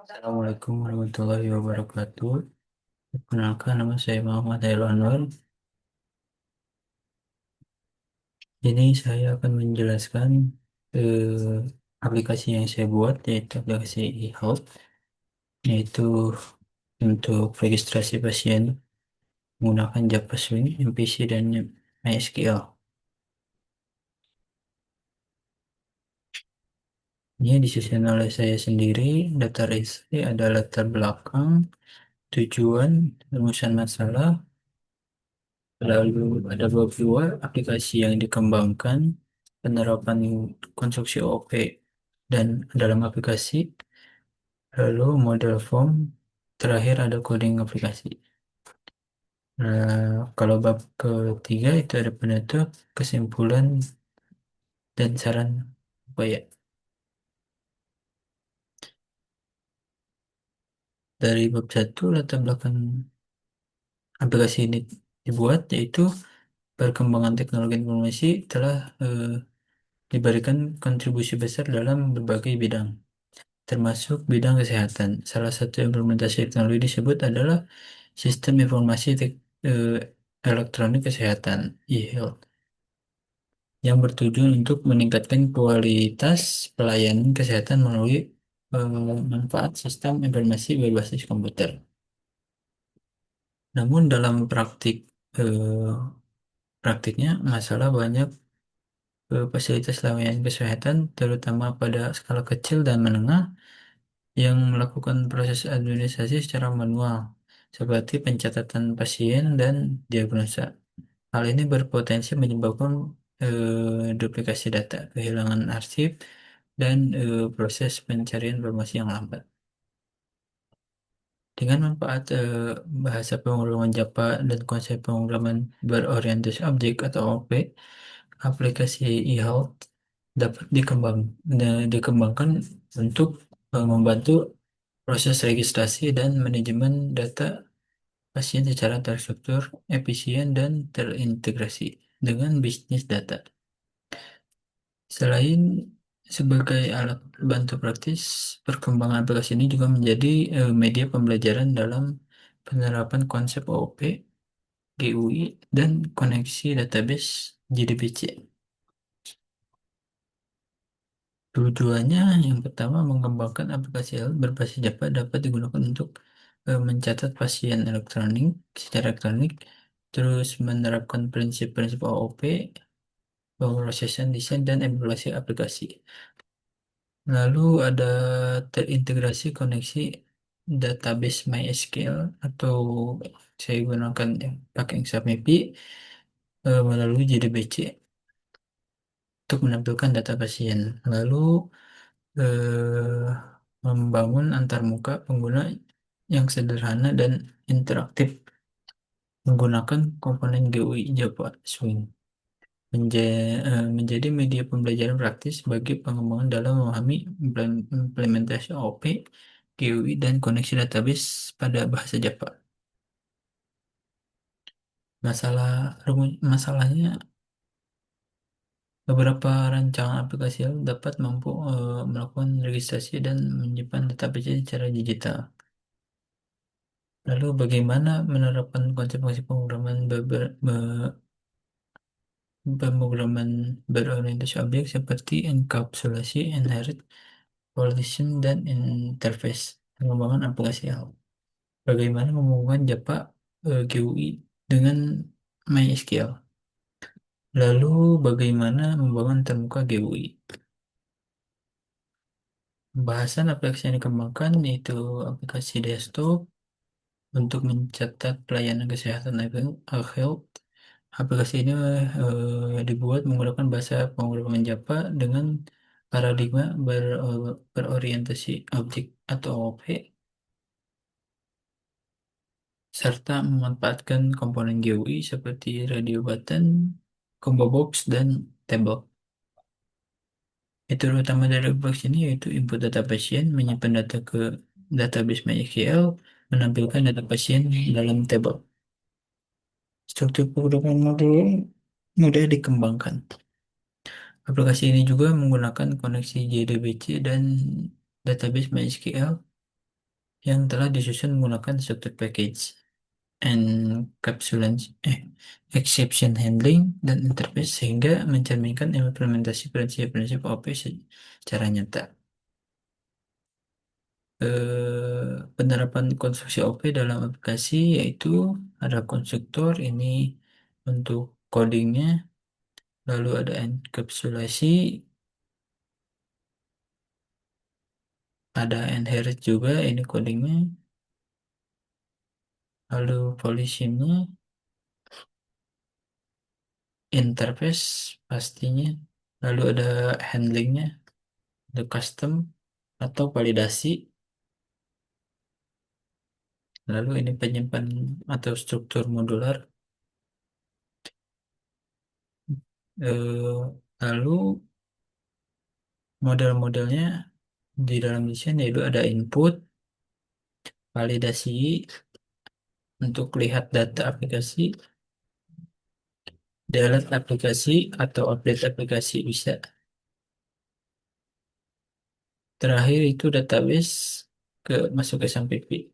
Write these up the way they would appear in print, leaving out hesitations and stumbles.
Assalamualaikum warahmatullahi wabarakatuh. Perkenalkan, nama saya Muhammad Hairul Anwar. Ini saya akan menjelaskan aplikasi yang saya buat, yaitu aplikasi eHealth, yaitu untuk registrasi pasien menggunakan JavaSwing, MVC, dan MySQL. Ini disusun oleh saya sendiri. Data isi ada latar belakang, tujuan, rumusan masalah, lalu ada bab 2 aplikasi yang dikembangkan, penerapan konstruksi OP dan dalam aplikasi, lalu model form, terakhir ada coding aplikasi. Kalau bab ketiga itu ada penutup, kesimpulan, dan saran upaya. Dari bab satu, latar belakang aplikasi ini dibuat, yaitu perkembangan teknologi informasi telah diberikan kontribusi besar dalam berbagai bidang, termasuk bidang kesehatan. Salah satu implementasi teknologi disebut adalah Sistem Informasi eh, Elektronik Kesehatan (e-health) yang bertujuan untuk meningkatkan kualitas pelayanan kesehatan melalui manfaat sistem informasi berbasis komputer. Namun dalam praktiknya masalah banyak fasilitas layanan kesehatan, terutama pada skala kecil dan menengah, yang melakukan proses administrasi secara manual, seperti pencatatan pasien dan diagnosa. Hal ini berpotensi menyebabkan duplikasi data, kehilangan arsip, dan proses pencarian informasi yang lambat. Dengan manfaat bahasa pemrograman Java dan konsep pemrograman berorientasi objek atau OP, aplikasi eHealth dapat dikembangkan untuk membantu proses registrasi dan manajemen data pasien secara terstruktur, efisien, dan terintegrasi dengan bisnis data. Selain sebagai alat bantu praktis, perkembangan aplikasi ini juga menjadi media pembelajaran dalam penerapan konsep OOP, GUI, dan koneksi database JDBC. Tujuannya yang pertama, mengembangkan aplikasi berbasis Java dapat digunakan untuk mencatat pasien secara elektronik, terus menerapkan prinsip-prinsip OOP, pemrosesan desain, dan evaluasi aplikasi. Lalu ada terintegrasi koneksi database MySQL atau saya gunakan yang pakai XAMPP melalui JDBC untuk menampilkan data pasien. Lalu eh, membangun antarmuka pengguna yang sederhana dan interaktif menggunakan komponen GUI Java Swing. Menjadi media pembelajaran praktis bagi pengembangan dalam memahami implementasi OP, GUI, dan koneksi database pada bahasa Java. Masalahnya, beberapa rancangan aplikasi dapat mampu melakukan registrasi dan menyimpan database secara digital. Lalu bagaimana menerapkan konsep-konsep pemrograman berorientasi objek seperti enkapsulasi, inherit, coalition, dan interface pengembangan aplikasi hal. Bagaimana menghubungkan Java GUI dengan MySQL. Lalu bagaimana membangun termuka GUI. Bahasan aplikasi yang dikembangkan yaitu aplikasi desktop untuk mencatat pelayanan kesehatan health. Aplikasi ini dibuat menggunakan bahasa pemrograman Java dengan paradigma berorientasi objek atau OOP, serta memanfaatkan komponen GUI seperti radio button, combo box, dan table. Fitur utama dari aplikasi ini yaitu input data pasien, menyimpan data ke database MySQL, menampilkan data pasien dalam tabel. Struktur pemrograman modul mudah dikembangkan. Aplikasi ini juga menggunakan koneksi JDBC dan database MySQL yang telah disusun menggunakan struktur package, encapsulation, exception handling, dan interface sehingga mencerminkan implementasi prinsip-prinsip OP secara nyata. Penerapan konstruksi OP dalam aplikasi yaitu ada konstruktor ini untuk codingnya, lalu ada enkapsulasi, ada inherit juga ini codingnya, lalu polishingnya, interface pastinya, lalu ada handlingnya, ada custom atau validasi, lalu ini penyimpan atau struktur modular. Lalu model-modelnya di dalam desain yaitu ada input, validasi untuk lihat data aplikasi, delete aplikasi atau update aplikasi bisa. Terakhir itu database ke masuk SMPP.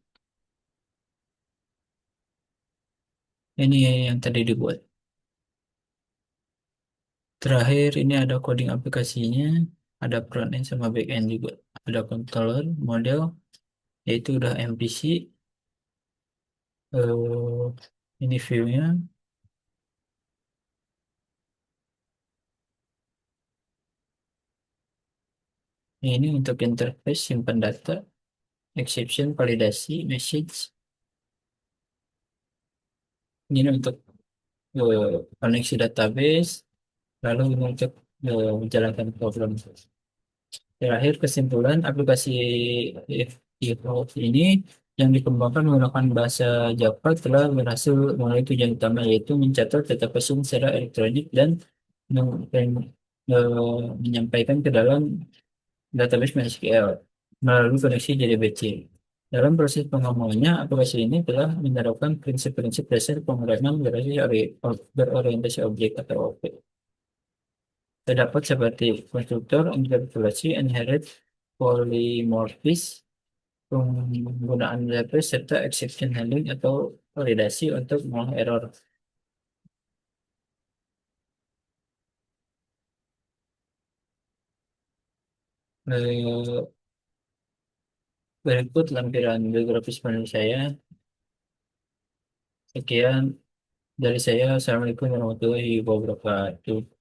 Ini yang tadi dibuat. Terakhir ini ada coding aplikasinya, ada front end sama back end juga. Ada controller, model, yaitu udah MPC. eh ini view-nya. Ini untuk interface simpan data, exception, validasi, message. Ini untuk koneksi database, lalu ini untuk menjalankan program. Terakhir kesimpulan aplikasi Evolve ini yang dikembangkan menggunakan bahasa Java telah berhasil memenuhi tujuan utama yaitu mencatat data pasien secara elektronik dan menyampaikan ke dalam database MySQL melalui koneksi JDBC. Dalam proses pengembangannya, aplikasi ini telah menerapkan prinsip-prinsip dasar pemrograman berorientasi objek atau OP. Terdapat seperti konstruktor, enkapsulasi, inherit, polymorphism, penggunaan database, serta exception handling atau validasi untuk mengolah error. Eh, Berikut lampiran biografis penulis saya. Sekian dari saya. Assalamualaikum warahmatullahi wabarakatuh.